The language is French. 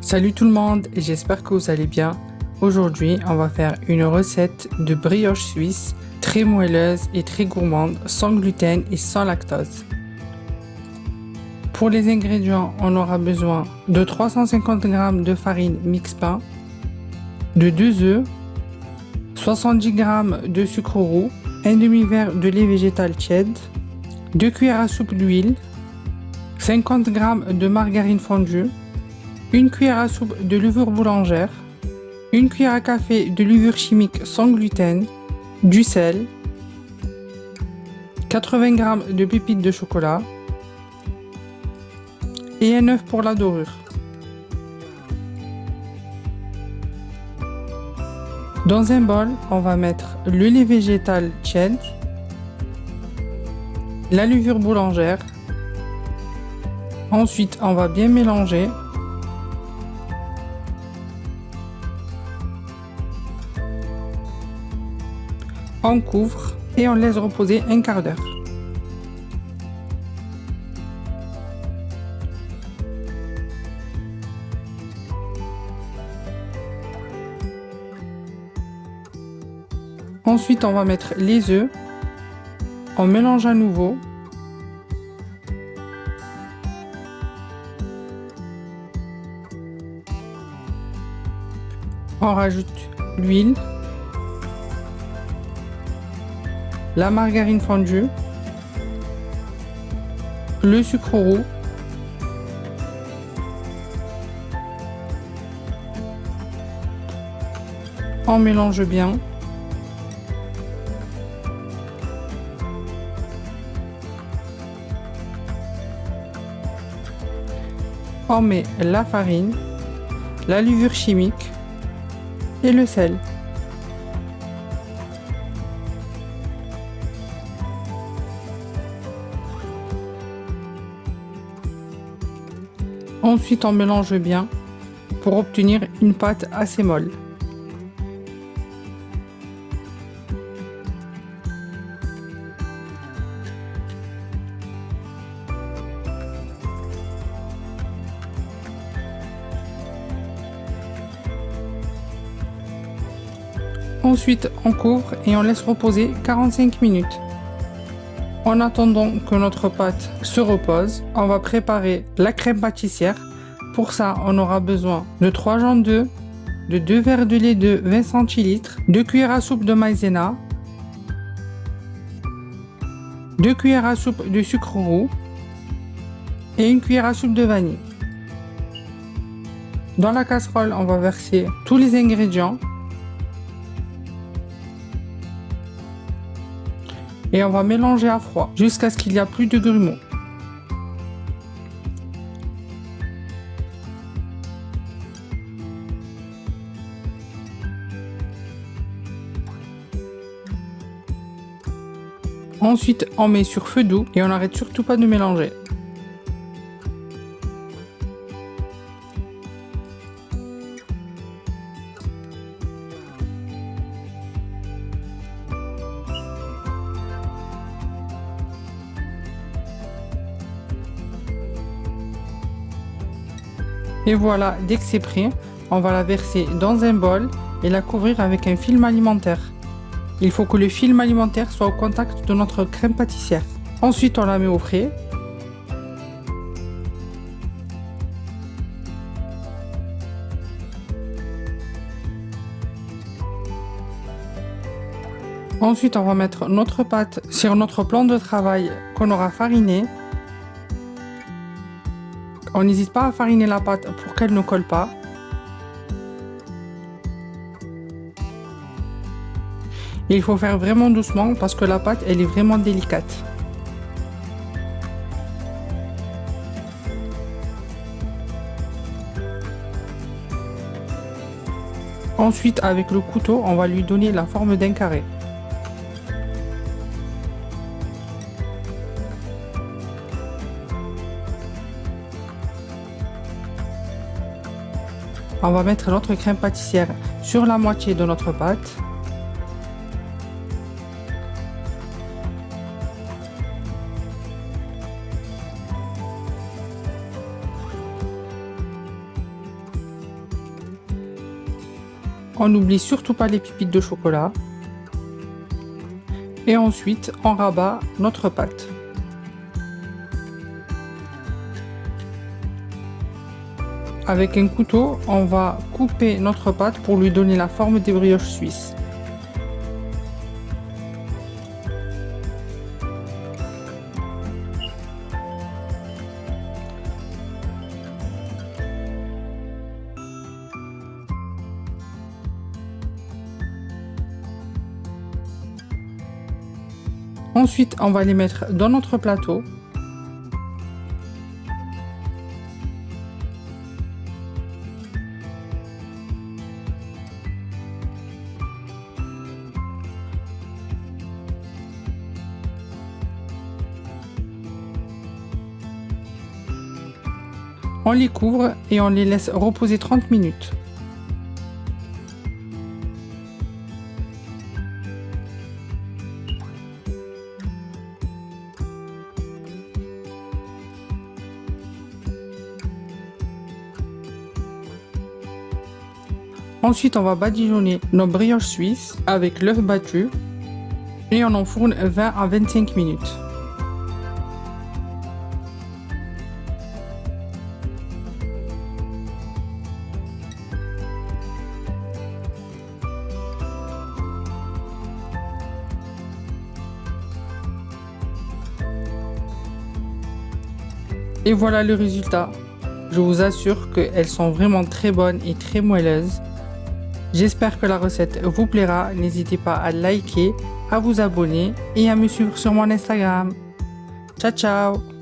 Salut tout le monde, j'espère que vous allez bien. Aujourd'hui, on va faire une recette de brioche suisse très moelleuse et très gourmande, sans gluten et sans lactose. Pour les ingrédients, on aura besoin de 350 g de farine mix pain, de 2 œufs, 70 g de sucre roux, un demi-verre de lait végétal tiède, 2 cuillères à soupe d'huile, 50 g de margarine fondue, une cuillère à soupe de levure boulangère, une cuillère à café de levure chimique sans gluten, du sel, 80 g de pépites de chocolat et un œuf pour la dorure. Dans un bol, on va mettre le lait végétal tiède, la levure boulangère. Ensuite, on va bien mélanger. On couvre et on laisse reposer un quart d'heure. Ensuite, on va mettre les œufs. On mélange à nouveau. On rajoute l'huile, la margarine fondue, le sucre roux, on mélange bien. On met la farine, la levure chimique et le sel. Ensuite, on mélange bien pour obtenir une pâte assez molle. Ensuite, on couvre et on laisse reposer 45 minutes. En attendant que notre pâte se repose, on va préparer la crème pâtissière. Pour ça, on aura besoin de 3 jaunes d'œufs, de 2 verres de lait de 20 centilitres, 2 cuillères à soupe de maïzena, 2 cuillères à soupe de sucre roux et 1 cuillère à soupe de vanille. Dans la casserole, on va verser tous les ingrédients et on va mélanger à froid jusqu'à ce qu'il n'y a plus de grumeaux. Ensuite, on met sur feu doux et on n'arrête surtout pas de mélanger. Et voilà, dès que c'est prêt, on va la verser dans un bol et la couvrir avec un film alimentaire. Il faut que le film alimentaire soit au contact de notre crème pâtissière. Ensuite, on la met au frais. Ensuite, on va mettre notre pâte sur notre plan de travail qu'on aura fariné. On n'hésite pas à fariner la pâte pour qu'elle ne colle pas. Et il faut faire vraiment doucement parce que la pâte, elle est vraiment délicate. Ensuite, avec le couteau, on va lui donner la forme d'un carré. On va mettre notre crème pâtissière sur la moitié de notre pâte. On n'oublie surtout pas les pépites de chocolat. Et ensuite, on rabat notre pâte. Avec un couteau, on va couper notre pâte pour lui donner la forme des brioches suisses. Ensuite, on va les mettre dans notre plateau. On les couvre et on les laisse reposer 30 minutes. Ensuite, on va badigeonner nos brioches suisses avec l'œuf battu et on enfourne 20 à 25 minutes. Et voilà le résultat. Je vous assure qu'elles sont vraiment très bonnes et très moelleuses. J'espère que la recette vous plaira. N'hésitez pas à liker, à vous abonner et à me suivre sur mon Instagram. Ciao ciao!